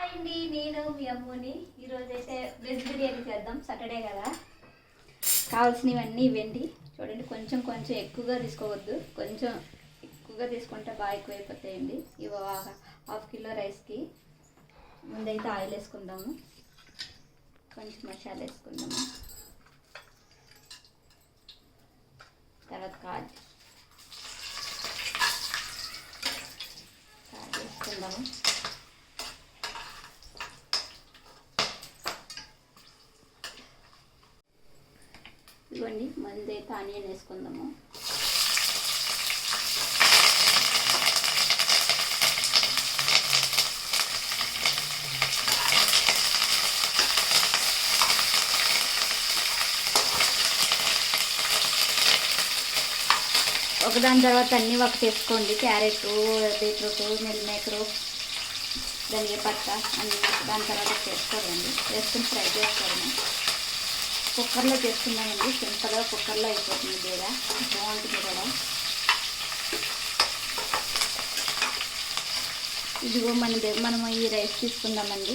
అండి నేను మీ అమ్ముని ఈరోజైతే వెజ్ బిర్యానీ చేద్దాం. సాటర్డే కదా, కావాల్సినవన్నీ ఇవ్వండి. చూడండి, కొంచెం కొంచెం ఎక్కువగా తీసుకోవద్దు, కొంచెం ఎక్కువగా తీసుకుంటే బాగా ఎక్కువైపోతాయండి. ఇవి హాఫ్ కిలో రైస్కి. ముందైతే ఆయిల్ వేసుకుందాము, కొంచెం మసాలా వేసుకుందాము, తర్వాత కాజు వేసుకుందాము. ఇవ్వండి, ముందైతే ఆనియన్ వేసుకుందాము. ఒకదాని తర్వాత అన్నీ ఒకటి వేసుకోండి. క్యారెట్, బీట్రూట్, మిల్ మేకరు, ధనియా పట్ట అన్నీ దాని తర్వాత వేసుకోవాలండి. వేసుకుని ఫ్రై చేసుకోవడము. కుక్కర్లో చేసుకున్నామండి, సింపుల్గా కుక్కర్లో అయిపోతుంది లేదా బాగుంటుంది కూడా. ఇదిగో మనం ఈ రైస్ తీసుకుందామండి.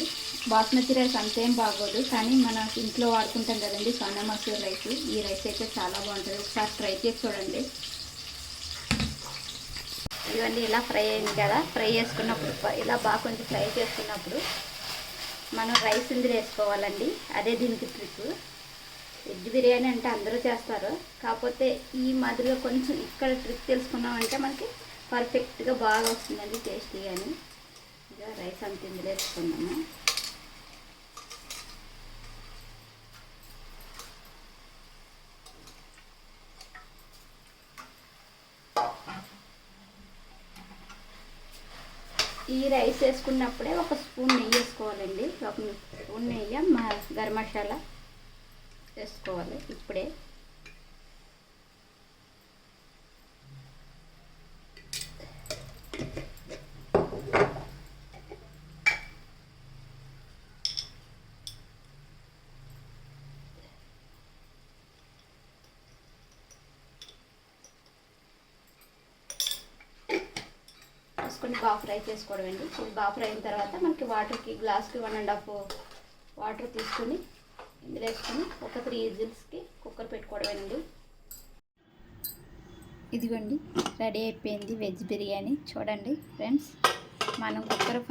బాస్మతి రైస్ అంతేం బాగోదు, కానీ మన ఇంట్లో వాడుకుంటాం కదండి సోనా మసూర్ రైస్. ఈ రైస్ అయితే చాలా బాగుంటుంది, ఒకసారి ట్రై చేసి చూడండి. ఇవన్నీ ఇలా ఫ్రై అయింది కదా, ఫ్రై చేసుకున్నప్పుడు ఇలా బాగా కొంచెం ఫ్రై చేసుకున్నప్పుడు మనం రైస్ ఇందులో వేసుకోవాలండి. అదే దీనికి ట్రిక్. వెజ్ బిర్యానీ అంటే అందరూ చేస్తారు, కాకపోతే ఈ మాదిరిగా కొంచెం ఇక్కడ ట్రిక్ తెలుసుకున్నామంటే మనకి పర్ఫెక్ట్గా బాగా వస్తుందండి, టేస్టీగాని. ఇక రైస్ అంత ఇందులో వేసుకున్నాము. ఈ రైస్ వేసుకున్నప్పుడే ఒక స్పూన్ నెయ్యి వేసుకోవాలండి. ఒక స్పూన్ నెయ్యి గరం మసాలా వేసుకోవాలి ఇప్పుడే. వేసుకొని బాగా ఫ్రై చేసుకోవడం అండి. ఇది బాగా ఫ్రై అయిన తర్వాత మనకి వాటర్కి గ్లాస్కి 1.5 వాటర్ తీసుకొని ఇందులో వేసుకొని ఒక 3 విజిల్స్కి కుక్కర్ పెట్టుకోవడమేనండి. ఇదిగోండి, రెడీ అయిపోయింది వెజ్ బిర్యానీ. చూడండి ఫ్రెండ్స్, మనం కుక్కర్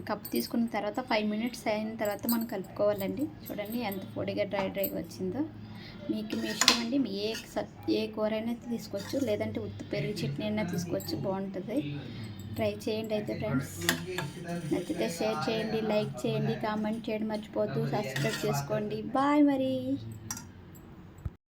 కప్ తీసుకున్న తర్వాత 5 మినిట్స్ అయిన తర్వాత మనం కలుపుకోవాలండి. చూడండి ఎంత పొడిగా డ్రైగా వచ్చిందో. మీకు మీ ఇష్టం అండి, ఏ కూర అయినా తీసుకోవచ్చు, లేదంటే ఉత్తి పెరుగు చట్నీ అయినా తీసుకోవచ్చు, బాగుంటుంది. ట్రై చేయండి అయితే ఫ్రెండ్స్. నచ్చితే షేర్ చేయండి, లైక్ చేయండి, కామెంట్ చేయడం మర్చిపోవద్దు, సబ్స్క్రైబ్ చేసుకోండి. బాయ్ మరి.